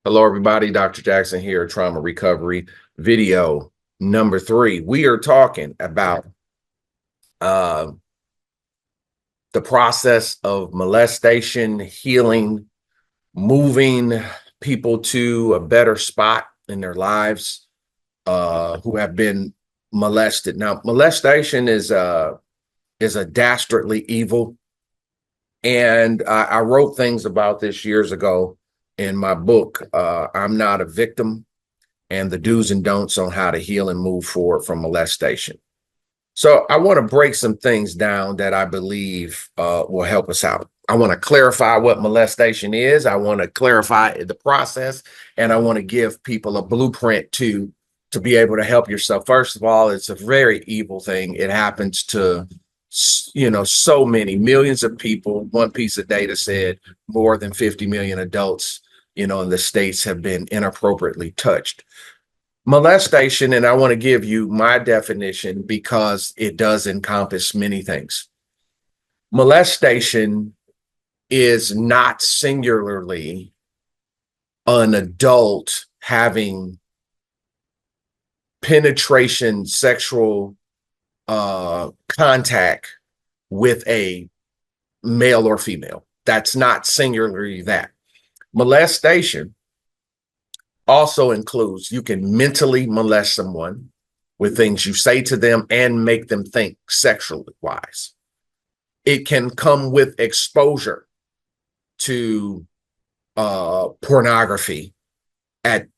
Hello, everybody. Dr. Jackson here, trauma recovery video number 3. We are talking about uh, the process of molestation, healing, moving people to a better spot in their lives who have been molested. Now, molestation is a dastardly evil, and I wrote things about this years ago in my book. I'm Not a Victim, and the do's and don'ts on how to heal and move forward from molestation. So I want to break some things down that I believe will help us out. I want to clarify what molestation is. I want to clarify the process, and I want to give people a blueprint to be able to help yourself. First of all, it's a very evil thing. It happens to so many millions of people. One piece of data said more than 50 million adults, in the States have been inappropriately touched. Molestation, and I want to give you my definition because it does encompass many things. Molestation is not singularly an adult having penetration, sexual contact with a male or female. That's not singularly that. Molestation also includes you can mentally molest someone with things you say to them and make them think sexually wise. It can come with exposure to pornography at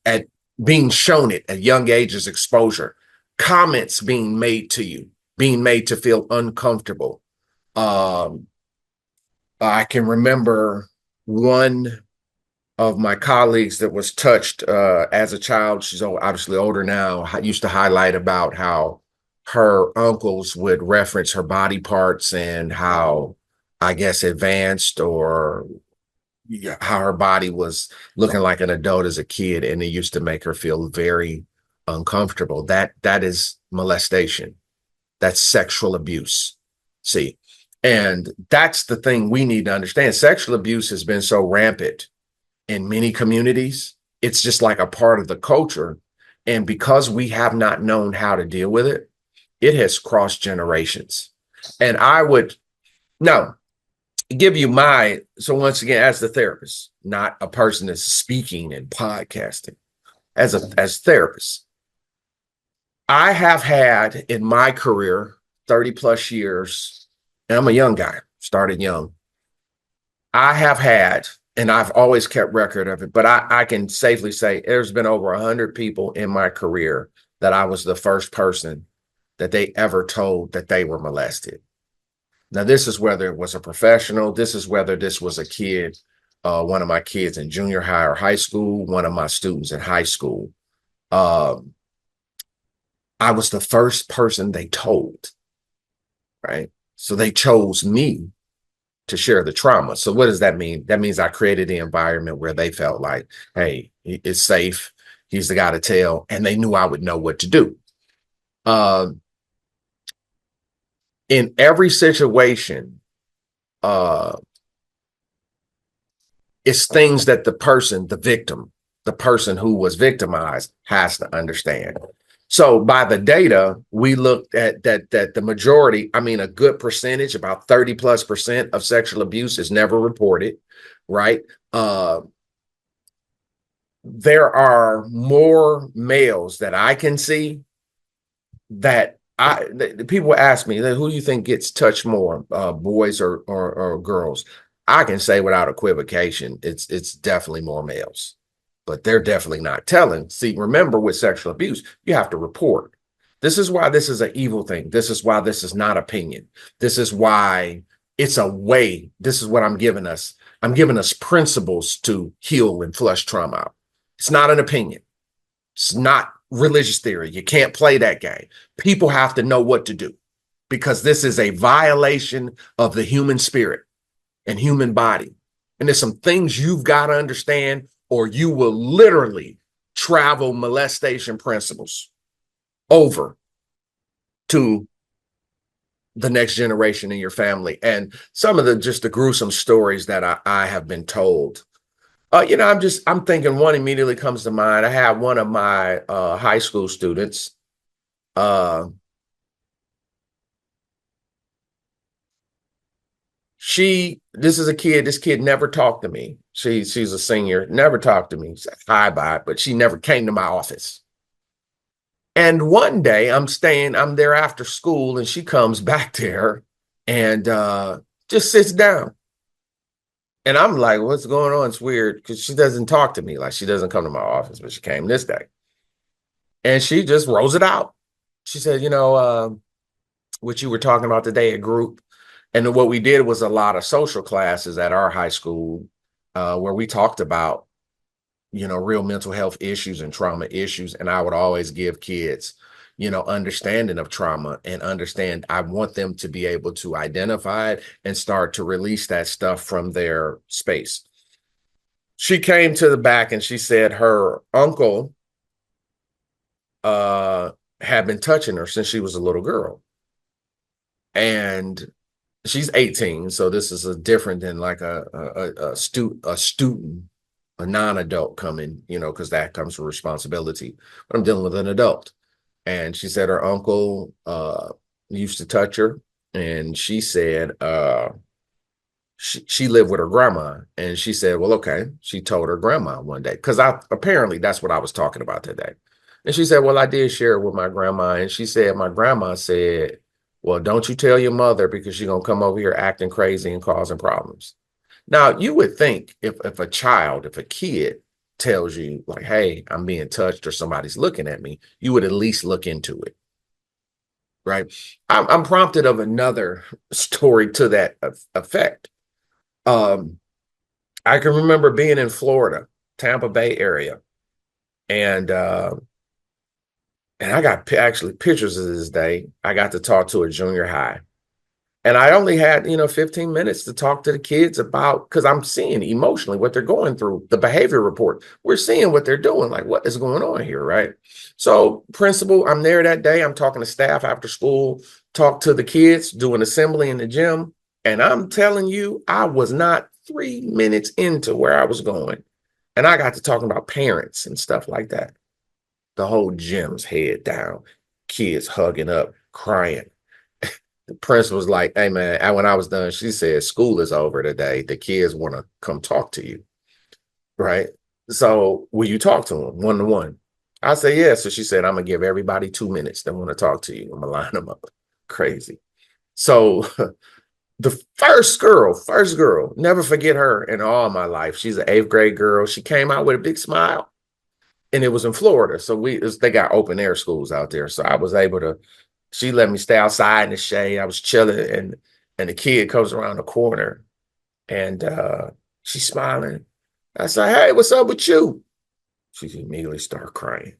being shown it at young ages, exposure, comments being made to you, being made to feel uncomfortable. I can remember one of my colleagues that was touched as a child. She's obviously older now. I used to highlight about how her uncles would reference her body parts and how, I guess, advanced or how her body was looking like an adult as a kid, and it used to make her feel very uncomfortable. That is molestation. That's sexual abuse. See, and that's the thing we need to understand. Sexual abuse has been so rampant in many communities. It's just like a part of the culture. And because we have not known how to deal with it, it has crossed generations. And I would now give you so once again, as the therapist, not a person that's speaking and podcasting, as therapist, I have had in my career 30 plus years, and I'm a young guy, started young. I have had, and I've always kept record of it, but I can safely say there's been over 100 people in my career that I was the first person that they ever told that they were molested. Now, this is whether it was a professional, this is whether this was a kid, one of my kids in junior high or high school, one of my students in high school. I was the first person they told, right? So they chose me to share the trauma. So what does that mean? That means I created the environment where they felt like, hey, it's safe. He's the guy to tell. And they knew I would know what to do. In every situation, it's things that the person, the victim, the person who was victimized has to understand. So by the data, we looked at that the majority, I mean, a good percentage, about 30+% of sexual abuse is never reported, right? There are more males that I can see that people ask me, who do you think gets touched more, boys or girls? I can say without equivocation, it's definitely more males. But they're definitely not telling. See, remember, with sexual abuse, you have to report. This is why this is an evil thing. This is why this is not opinion. This is why it's a way. This is what I'm giving us. I'm giving us principles to heal and flush trauma out. It's not an opinion. It's not religious theory. You can't play that game. People have to know what to do because this is a violation of the human spirit and human body. And there's some things you've got to understand, or you will literally travel molestation principles over to the next generation in your family. And some of the gruesome stories that I have been told I'm thinking one immediately comes to mind. I have one of my high school students. Uh, this is a kid. This kid never talked to me. She's a senior, never talked to me. Said hi, bye, but she never came to my office. And one day I'm there after school, and she comes back there and just sits down. And I'm like, what's going on? It's weird because she doesn't talk to me. Like she doesn't come to my office, but she came this day. And she just rolls it out. She said, what you were talking about today at group. And what we did was a lot of social classes at our high school where we talked about, real mental health issues and trauma issues. And I would always give kids, understanding of trauma and understand. I want them to be able to identify it and start to release that stuff from their space. She came to the back and she said her uncle uh, had been touching her since she was a little girl. And she's 18, so this is a different than like a student, a non-adult coming, because that comes with responsibility. But I'm dealing with an adult. And she said her uncle used to touch her, and she said she lived with her grandma, and she said, well, okay. She told her grandma one day, because I apparently that's what I was talking about today. And she said, well, I did share it with my grandma. And she said, my grandma said, well, don't you tell your mother because she's gonna come over here acting crazy and causing problems. Now, you would think if a kid tells you, like, hey, I'm being touched or somebody's looking at me, you would at least look into it, right? I'm prompted of another story to that effect. Um, I can remember being in Florida, Tampa Bay area, and I got actually pictures of this day. I got to talk to a junior high, and I only had 15 minutes to talk to the kids about, because I'm seeing emotionally what they're going through. The behavior report, we're seeing what they're doing, like what is going on here, right? So, principal, I'm there that day. I'm talking to staff after school, talk to the kids, doing assembly in the gym, and I'm telling you, I was not 3 minutes into where I was going, and I got to talking about parents and stuff like that. The whole gym's head down, kids hugging up, crying. The principal was like, hey, man, and when I was done, she said, school is over today. The kids want to come talk to you, right? So will you talk to them one to one? I said, yeah. So she said, I'm going to give everybody 2 minutes that want to talk to you. I'm going to line them up. Crazy. So the first girl, never forget her in all my life. She's an eighth grade girl. She came out with a big smile, and it was in Florida. So they got open air schools out there. So I was able to, she let me stay outside in the shade. I was chilling, and the kid comes around the corner, and she's smiling. I said, hey, what's up with you? She immediately started crying.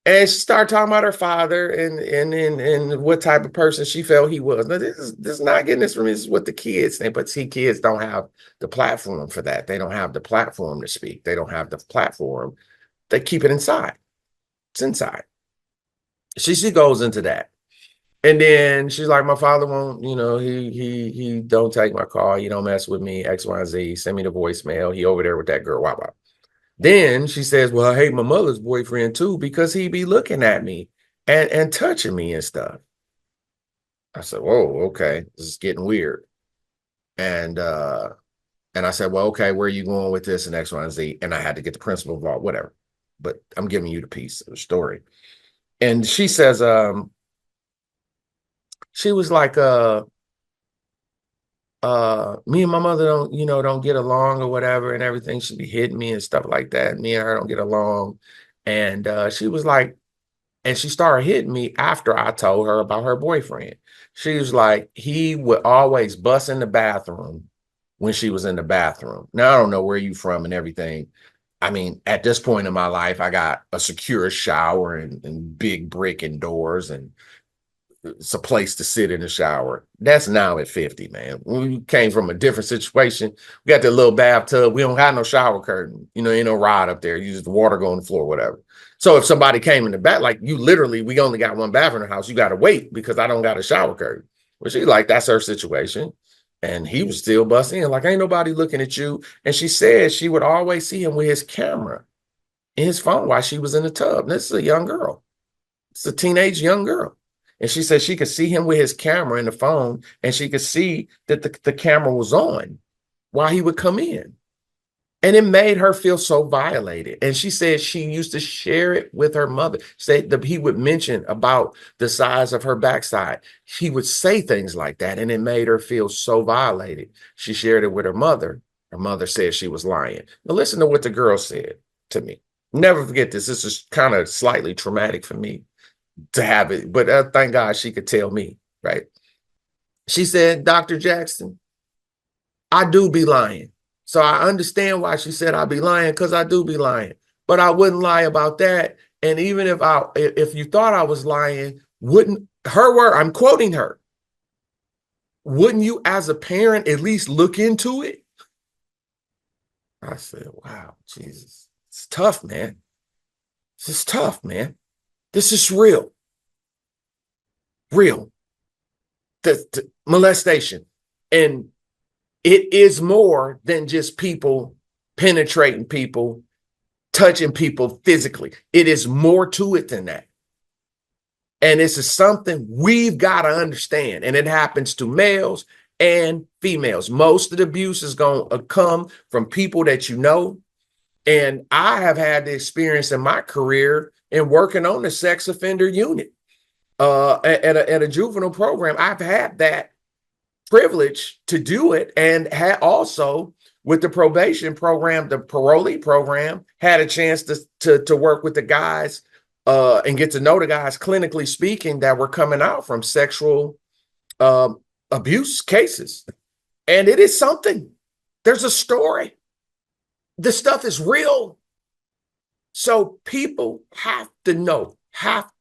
And she started talking about her father and what type of person she felt he was. Now, this is not getting this from me. This is what the kids think. But see, kids don't have the platform for that. They don't have the platform to speak. They don't have the platform. They keep it inside. It's inside. She goes into that. And then she's like, my father won't, he don't take my call. He don't mess with me, X, Y, and Z. Send me the voicemail. He over there with that girl. Wow, wow. Then she says, well, I hate my mother's boyfriend too because he be looking at me and touching me and stuff. I said, whoa, okay, this is getting weird. And I said, well, okay, where are you going with this and X, Y, and Z? And I had to get the principal involved, whatever. But I'm giving you the piece of the story. And she says, she was like, me and my mother don't get along or whatever and everything. She'd be hitting me and stuff like that. Me and her don't get along. And she was like, and she started hitting me after I told her about her boyfriend. She was like, he would always bust in the bathroom when she was in the bathroom. Now, I don't know where you from and everything. I mean, at this point in my life, I got a secure shower and big brick and doors, and it's a place to sit in the shower. That's now at 50, man. We came from a different situation. We got that little bathtub. We don't have no shower curtain. Ain't no rod up there. You just water go on the floor, whatever. So if somebody came in the back, like you literally, we only got one bathroom in the house. You got to wait because I don't got a shower curtain. Well, she's like, that's her situation. And he was still busting in, like, ain't nobody looking at you. And she said she would always see him with his camera in his phone while she was in the tub. And this is a young girl. It's a teenage young girl. And she said she could see him with his camera in the phone, and she could see that the camera was on while he would come in. And it made her feel so violated. And she said she used to share it with her mother. Say that he would mention about the size of her backside. He would say things like that, and it made her feel so violated. She shared it with her mother. Her mother said she was lying. Now listen to what the girl said to me. Never forget this. This is kind of slightly traumatic for me to have it, but thank God she could tell me, right? She said, Dr. Jackson, I do be lying. So I understand why she said I be lying, because I do be lying. But I wouldn't lie about that. And even if you thought I was lying, wouldn't her word, I'm quoting her, wouldn't you as a parent at least look into it? I said, wow, Jesus. It's tough, man. This is tough, man. This is real. Real. The molestation. And it is more than just people penetrating people, touching people physically. It is more to it than that. And this is something we've got to understand. And it happens to males and females. Most of the abuse is going to come from people that you know. And I have had the experience in my career in working on the sex offender unit at a juvenile program. I've had that privilege to do it, and had also with the probation program, the parolee program, had a chance to work with the guys and get to know the guys, clinically speaking, that were coming out from sexual abuse cases. And it is something. There's a story. This stuff is real. So people have to know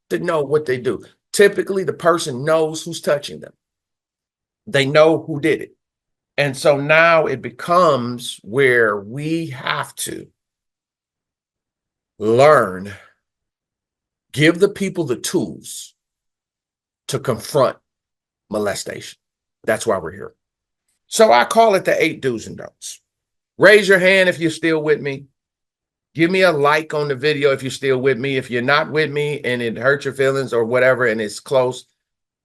what they do. Typically, the person knows who's touching them. They know who did it. And so now it becomes where we have to learn, give the people the tools to confront molestation. That's why we're here. So I call it the 8 do's and don'ts. Raise your hand if you're still with me. Give me a like on the video if you're still with me. If you're not with me and it hurts your feelings or whatever and it's close,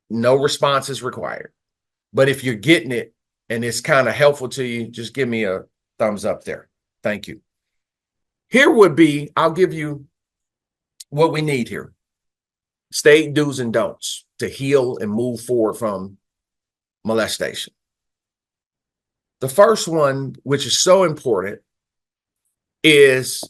no response is required. But if you're getting it and it's kind of helpful to you, just give me a thumbs up there. Thank you. Here would be, I'll give you what we need here. State do's and don'ts to heal and move forward from molestation. The first one, which is so important, is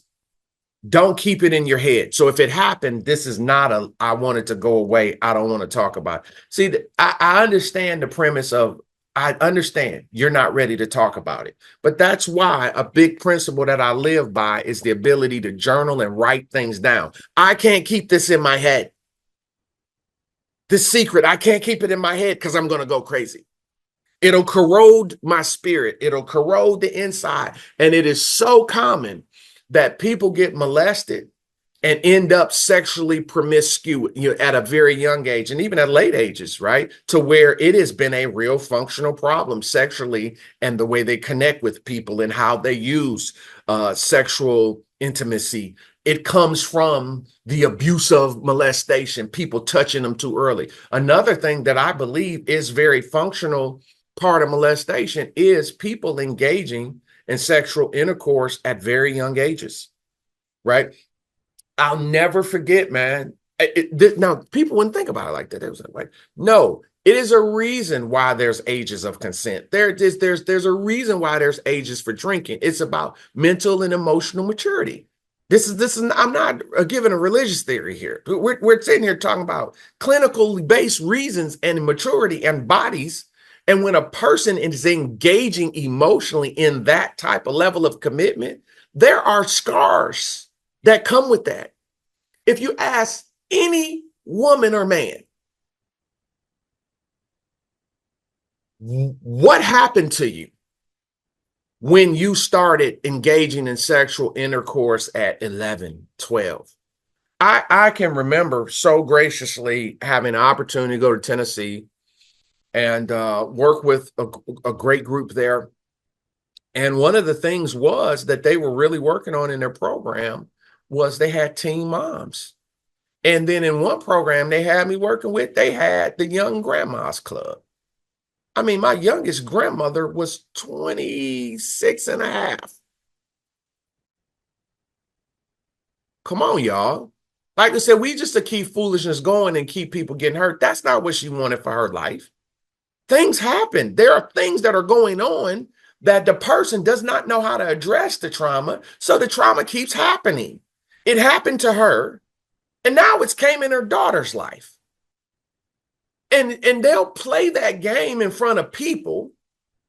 don't keep it in your head. So if it happened, this is not I want it to go away. I don't want to talk about it. See, I understand the premise of, I understand you're not ready to talk about it. But that's why a big principle that I live by is the ability to journal and write things down. I can't keep this in my head. This secret, I can't keep it in my head because I'm going to go crazy. It'll corrode my spirit. It'll corrode the inside. And it is so common that people get molested and end up sexually promiscuous, at a very young age and even at late ages, right? To where it has been a real functional problem sexually, and the way they connect with people and how they use sexual intimacy. It comes from the abuse of molestation, people touching them too early. Another thing that I believe is very functional part of molestation is people engaging in sexual intercourse at very young ages, right? I'll never forget, man. Now, people wouldn't think about it like that. It was like, no, it is a reason why there's ages of consent. There's a reason why there's ages for drinking. It's about mental and emotional maturity. This is. I'm not giving a religious theory here. We're sitting here talking about clinically based reasons and maturity and bodies. And when a person is engaging emotionally in that type of level of commitment, there are scars that come with that. If you ask any woman or man, what happened to you when you started engaging in sexual intercourse at 11, 12? I can remember so graciously having an opportunity to go to Tennessee and work with a great group there. And one of the things was that they were really working on in their program was they had teen moms. And then in one program they had me working with, they had the Young Grandmas Club. I mean, my youngest grandmother was 26 and a half. Come on, y'all. Like I said, we just to keep foolishness going and keep people getting hurt. That's not what she wanted for her life. Things happen. There are things that are going on that the person does not know how to address the trauma. So the trauma keeps happening. It happened to her, and now it's came in her daughter's life. And they'll play that game in front of people.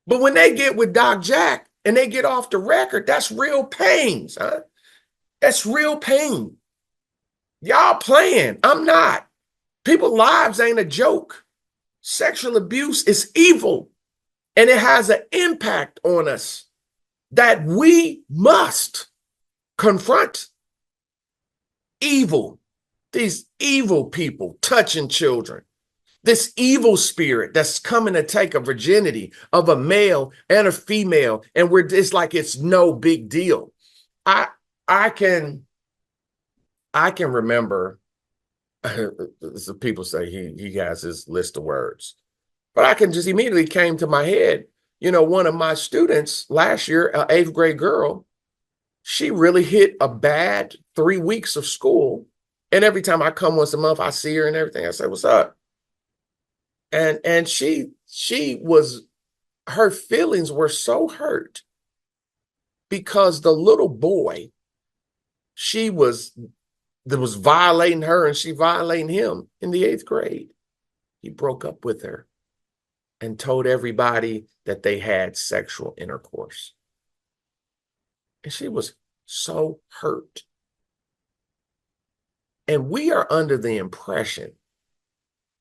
But when they get with Doc Jack and they get off the record, that's real pain, son. That's real pain. Y'all playing. I'm not. People's lives ain't a joke. Sexual abuse is evil, and it has an impact on us that we must confront. Evil, these evil people touching children, this evil spirit that's coming to take a virginity of a male and a female, and it's like it's no big deal. I can remember. So people say he has his list of words, but I can just immediately came to my head. You know, one of my students last year, an 8th grade girl, she really hit a bad 3 weeks of school. And every time I come once a month, I see her and everything. I say, "What's up?" And she was, her feelings were so hurt because the little boy that was violating her and she violating him in the 8th grade. He broke up with her and told everybody that they had sexual intercourse. And she was so hurt. And we are under the impression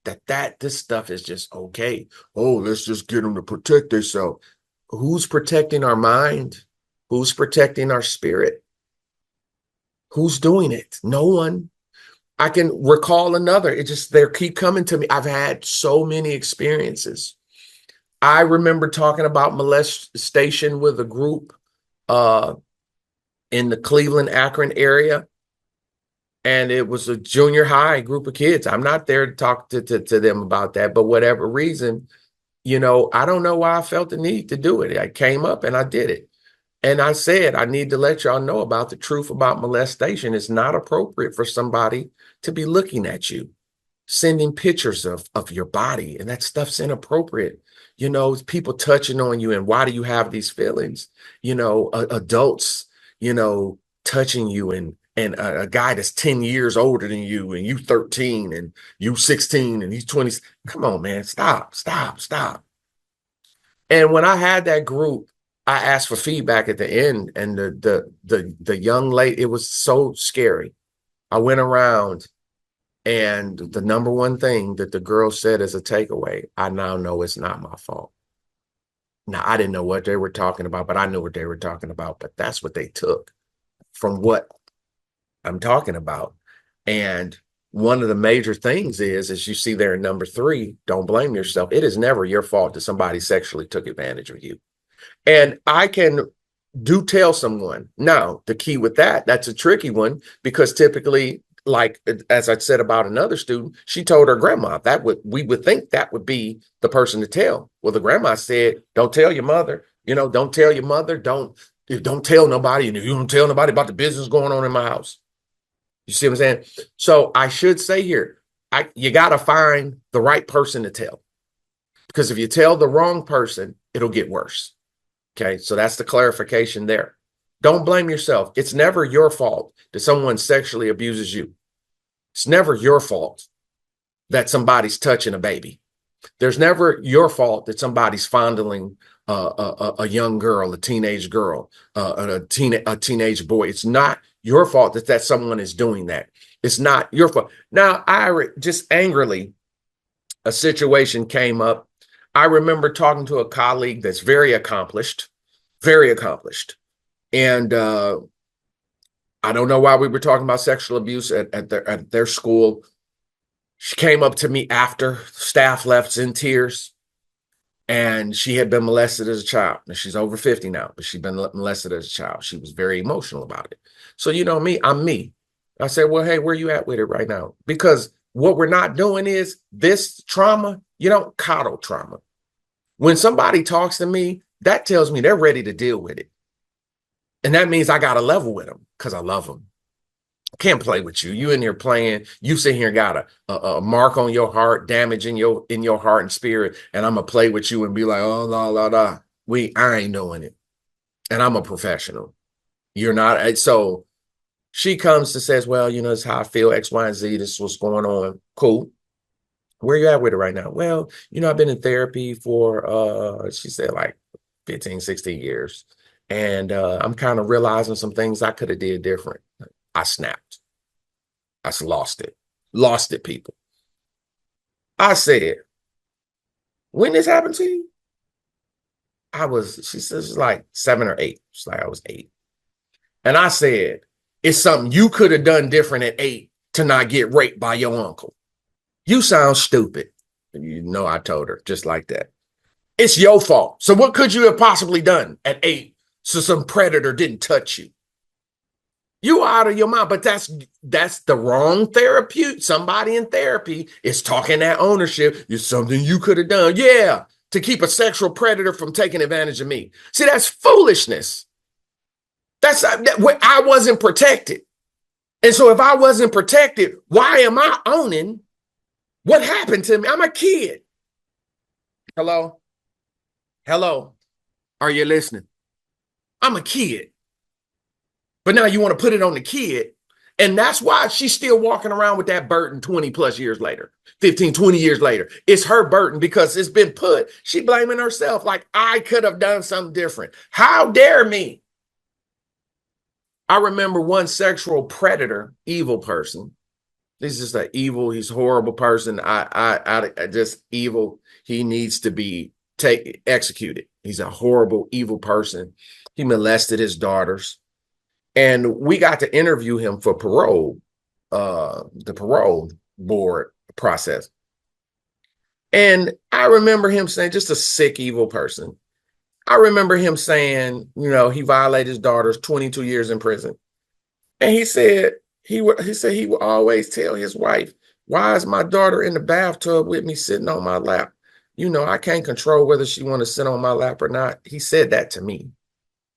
that this stuff is just okay. Oh, let's just get them to protect themselves. Who's protecting our mind? Who's protecting our spirit? Who's doing it? No one. I can recall another. It just, they keep coming to me. I've had so many experiences. I remember talking about molestation with a group in the Cleveland, Akron area. And it was a junior high group of kids. I'm not there to talk to them about that, but whatever reason, you know, I don't know why I felt the need to do it. I came up and I did it. And I said, I need to let y'all know about the truth about molestation. It's not appropriate for somebody to be looking at you, sending pictures of your body, and that stuff's inappropriate. You know, people touching on you, and why do you have these feelings? You know, adults, you know, touching you, and a guy that's 10 years older than you, and you 13 and you 16 and he's 20. Come on, man, stop. And when I had that group, I asked for feedback at the end, and the young lady, it was so scary. I went around, and the number one thing that the girl said as a takeaway, I now know it's not my fault. Now, I didn't know what they were talking about, but I knew what they were talking about. But that's what they took from what I'm talking about. And one of the major things is, as you see there in number 3, don't blame yourself. It is never your fault that somebody sexually took advantage of you. And I can tell someone. Now, the key with that's a tricky one, because typically, like, as I said about another student, she told her grandma. We would think that would be the person to tell. Well, the grandma said, don't tell your mother, don't tell your mother, don't tell nobody, and if you don't tell nobody about the business going on in my house. You see what I'm saying? So I should say here, you got to find the right person to tell, because if you tell the wrong person, it'll get worse. Okay, so that's the clarification there. Don't blame yourself. It's never your fault that someone sexually abuses you. It's never your fault that somebody's touching a baby. There's never your fault that somebody's fondling a young girl, a teenage girl, a teenage boy. It's not your fault that someone is doing that. It's not your fault. Now, just angrily, a situation came up. I remember talking to a colleague that's very accomplished. And I don't know why we were talking about sexual abuse at their school. She came up to me after staff left in tears. And she had been molested as a child. And she's over 50 now, but she'd been molested as a child. She was very emotional about it. So, you know me, I'm me. I said, well, hey, where you at with it right now? Because what we're not doing is this trauma, you don't coddle trauma. When somebody talks to me, that tells me they're ready to deal with it. And that means I got to level with them because I love them. Can't play with you. You in here playing. You sit here and got a mark on your heart, damage in your heart and spirit, and I'm gonna play with you and be like, oh la la la. I ain't doing it, and I'm a professional. You're not. So she comes to says, well, you know, this is how I feel. X, Y, and Z. This is what's going on. Cool. Where you at with it right now? Well, you know, I've been in therapy for she said like 15, 16 years, and I'm kind of realizing some things I could have did different. I snapped. I lost it. Lost it, people. I said, when this happened to you? She says like 7 or 8. She's like, I was 8. And I said, it's something you could have done different at 8 to not get raped by your uncle. You sound stupid. You know, I told her just like that. It's your fault. So what could you have possibly done at 8 so some predator didn't touch you? You out of your mind, but that's the wrong therapy. Somebody in therapy is talking that ownership. It's something you could have done. Yeah, to keep a sexual predator from taking advantage of me. See, that's foolishness. I wasn't protected. And so if I wasn't protected, why am I owning what happened to me? I'm a kid. Hello? Hello? Are you listening? I'm a kid. But now you want to put it on the kid. And that's why she's still walking around with that burden 20 plus years later, 15, 20 years later. It's her burden because it's been put. She blaming herself like I could have done something different. How dare me? I remember one sexual predator, evil person. This is an evil, he's a horrible person. I just evil. He needs to be executed. He's a horrible, evil person. He molested his daughters. And we got to interview him for parole, the parole board process. And I remember him saying, just a sick, evil person. I remember him saying, you know, he violated his daughters, 22 years in prison. And he said he would always tell his wife, why is my daughter in the bathtub with me sitting on my lap? You know, I can't control whether she want to sit on my lap or not. He said that to me.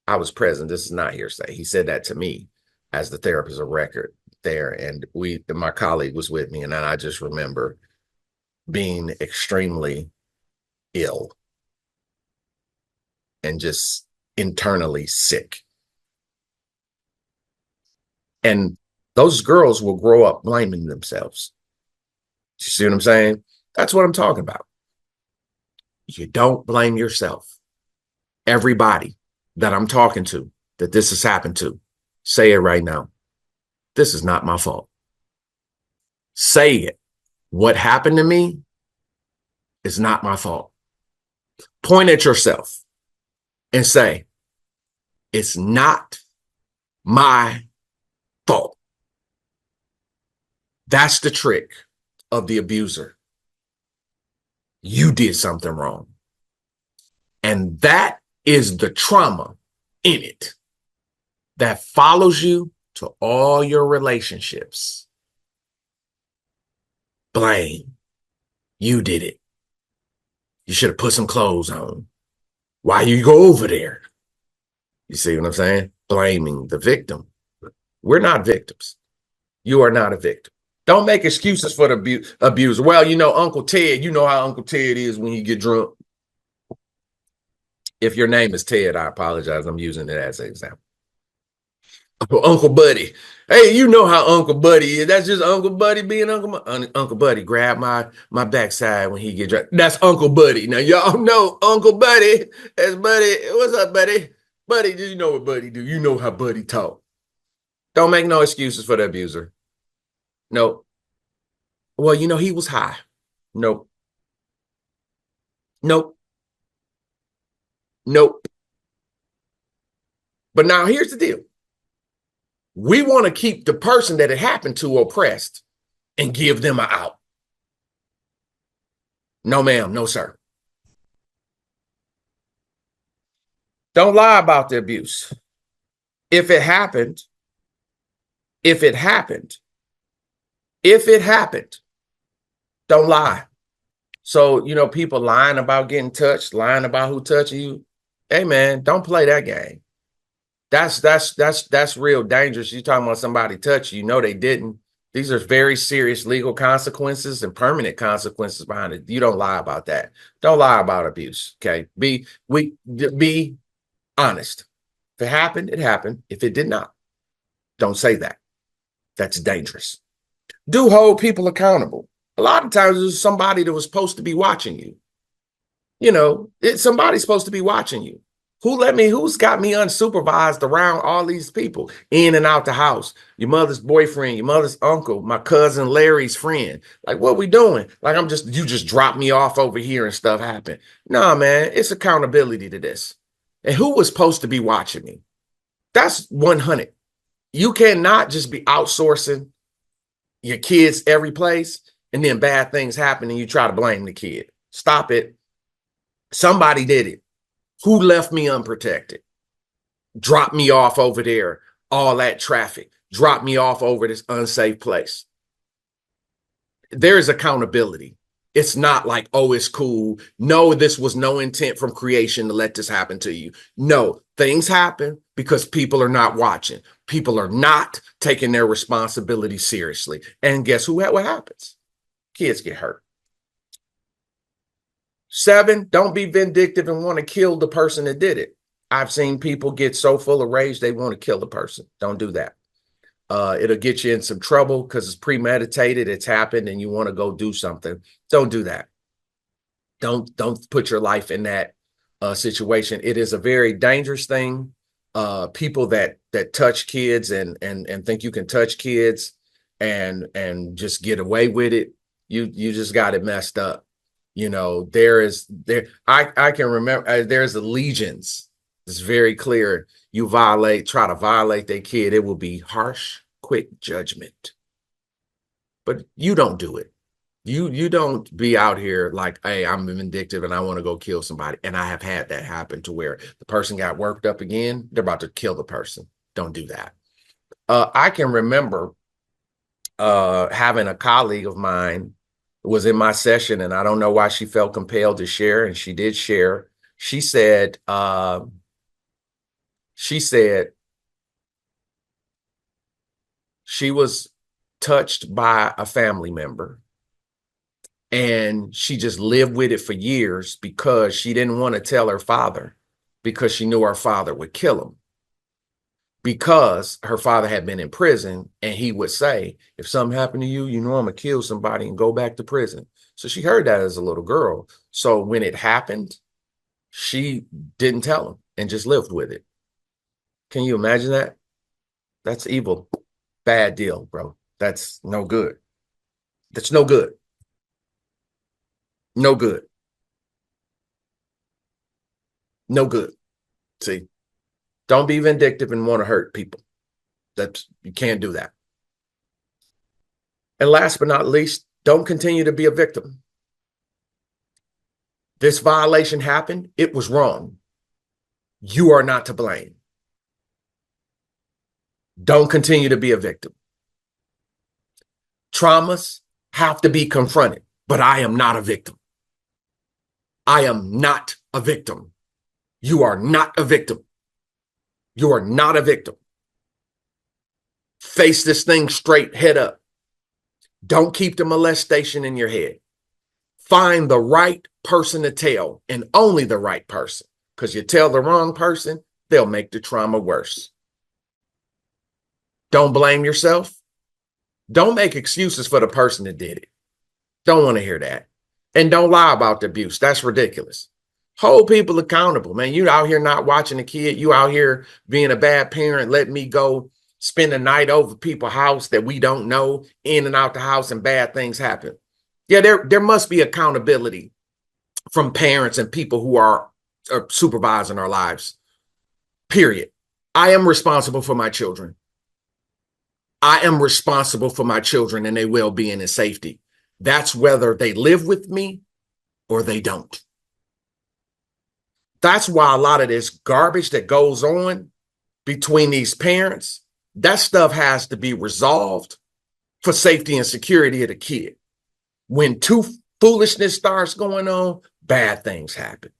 I was present. This is not hearsay. He said that to me as the therapist of record there. And my colleague was with me. And then I just remember being extremely ill and just internally sick. And those girls will grow up blaming themselves. You see what I'm saying? That's what I'm talking about. You don't blame yourself. Everybody that I'm talking to, that this has happened to, say it right now. This is not my fault. Say it. What happened to me is not my fault. Point at yourself and say, it's not my fault. That's the trick of the abuser. You did something wrong. And that is the trauma in it that follows you to all your relationships. Blame. You did it. You should have put some clothes on. Why you go over there? You see what I'm saying? Blaming the victim. We're not victims. You are not a victim. Don't make excuses for the abuser. Well, you know, Uncle Ted, you know how Uncle Ted is when he get drunk. If your name is Ted, I apologize. I'm using it as an example. Uncle Buddy. Hey, you know how Uncle Buddy is. That's just Uncle Buddy being Uncle Buddy. Grab my backside when he get drunk. That's Uncle Buddy. Now, y'all know Uncle Buddy. That's Buddy. What's up, Buddy? Buddy, do you know what Buddy do? You know how Buddy talk. Don't make no excuses for the abuser. Nope. Well, you know, he was high. Nope. Nope. Nope. But now here's the deal. We want to keep the person that it happened to oppressed and give them an out. No, ma'am. No, sir. Don't lie about the abuse. If it happened, if it happened, if it happened, don't lie. So, people lying about getting touched, lying about who touching you. Hey man, don't play that game. That's real dangerous. You talking about somebody touch you, they didn't. These are very serious legal consequences and permanent consequences behind it. You don't lie about that. Don't lie about abuse. Okay. Be honest. If it happened, it happened. If it did not, don't say that. That's dangerous. Do hold people accountable. A lot of times there's somebody that was supposed to be watching you. Somebody's supposed to be watching you. Who's got me unsupervised around all these people in and out the house? Your mother's boyfriend, your mother's uncle, my cousin Larry's friend. Like, what we doing? Like, you just drop me off over here and stuff happen. Nah, man, it's accountability to this. And who was supposed to be watching me? That's 100. You cannot just be outsourcing your kids every place and then bad things happen and you try to blame the kid. Stop it. Somebody did it. Who left me unprotected? Drop me off over there, all that traffic. Drop me off over this unsafe place. There's accountability. It's not like, oh, it's cool. No, this was no intent from creation to let this happen to you. No, things happen because people are not watching. People are not taking their responsibility seriously. And guess what happens? Kids get hurt. 7, don't be vindictive and want to kill the person that did it. I've seen people get so full of rage they want to kill the person. Don't do that. It'll get you in some trouble because it's premeditated, it's happened, and you want to go do something. Don't do that. Don't put your life in that situation. It is a very dangerous thing. People that touch kids and think you can touch kids and just get away with it, you just got it messed up. I can remember there's legions. It's very clear. You try to violate their kid, it will be harsh, quick judgment. But you don't do it. You don't be out here like, hey, I'm vindictive and I want to go kill somebody. And I have had that happen to where the person got worked up again. They're about to kill the person. Don't do that. I can remember having a colleague of mine was in my session, and I don't know why she felt compelled to share, and she did share. She said she was touched by a family member, and she just lived with it for years because she didn't want to tell her father because she knew her father would kill him. Because her father had been in prison and he would say, if something happened to you, I'm going to kill somebody and go back to prison. So she heard that as a little girl. So when it happened, she didn't tell him and just lived with it. Can you imagine that? That's evil. Bad deal, bro. That's no good. That's no good. No good. No good. See? Don't be vindictive and want to hurt people. You can't do that. And last but not least, don't continue to be a victim. This violation happened. It was wrong. You are not to blame. Don't continue to be a victim. Traumas have to be confronted, but I am not a victim. I am not a victim. You are not a victim. You are not a victim. Face this thing straight, head up. Don't keep the molestation in your head. Find the right person to tell, and only the right person. Because you tell the wrong person, they'll make the trauma worse. Don't blame yourself. Don't make excuses for the person that did it. Don't want to hear that. And don't lie about the abuse. That's ridiculous. Hold people accountable, man. You out here not watching the kid. You out here being a bad parent, letting me go spend the night over people's house that we don't know, in and out the house, and bad things happen. Yeah, there must be accountability from parents and people who are supervising our lives. Period. I am responsible for my children. I am responsible for my children and their well-being and safety. That's whether they live with me or they don't. That's why a lot of this garbage that goes on between these parents, that stuff has to be resolved for safety and security of the kid. When too foolishness starts going on, bad things happen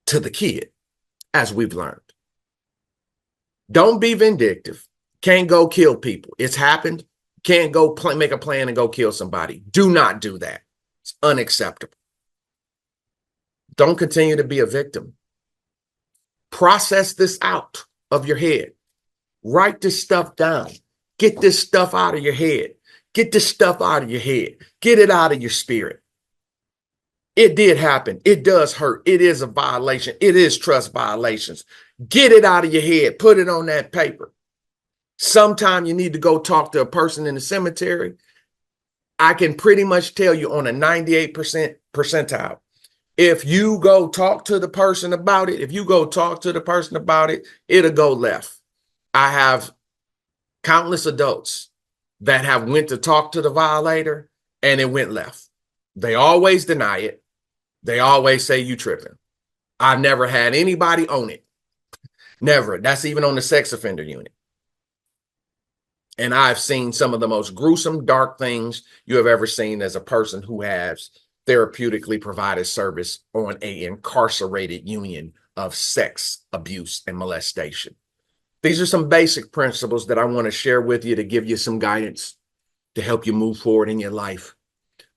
to the kid, as we've learned. Don't be vindictive. Can't go kill people. It's happened. Can't go make a plan and go kill somebody. Do not do that. It's unacceptable. Don't continue to be a victim. Process this out of your head. Write this stuff down. Get this stuff out of your head. Get this stuff out of your head. Get it out of your spirit. It did happen. It does hurt. It is a violation. It is trust violations. Get it out of your head. Put it on that paper. Sometime you need to go talk to a person in the cemetery. I can pretty much tell you on a 98% percentile. If you go talk to the person about it, it'll go left. I have countless adults that have went to talk to the violator and it went left. They always deny it. They always say you tripping. I've never had anybody own it. Never. That's even on the sex offender unit. And I've seen some of the most gruesome, dark things you have ever seen as a person who has therapeutically provided service on an incarcerated union of sex abuse and molestation. These are some basic principles that I want to share with you to give you some guidance to help you move forward in your life.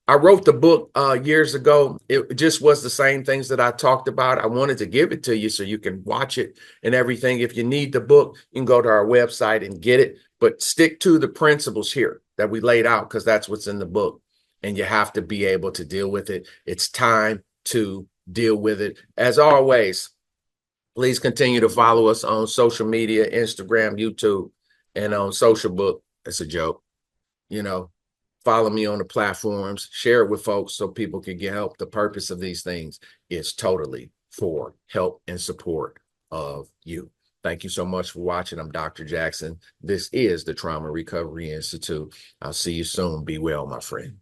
I wrote the book years ago. It just was the same things that I talked about. I wanted to give it to you so you can watch it and everything. If you need the book, you can go to our website and get it. But stick to the principles here that we laid out because that's what's in the book. And you have to be able to deal with it. It's time to deal with it. As always, please continue to follow us on social media, Instagram, YouTube, and on Social Book. It's a joke, you know. Follow me on the platforms, share it with folks so people can get help. The purpose of these things is totally for help and support of you. Thank you so much for watching. I'm Dr. Jackson. This is the Trauma Recovery Institute. I'll see you soon. Be well, my friend.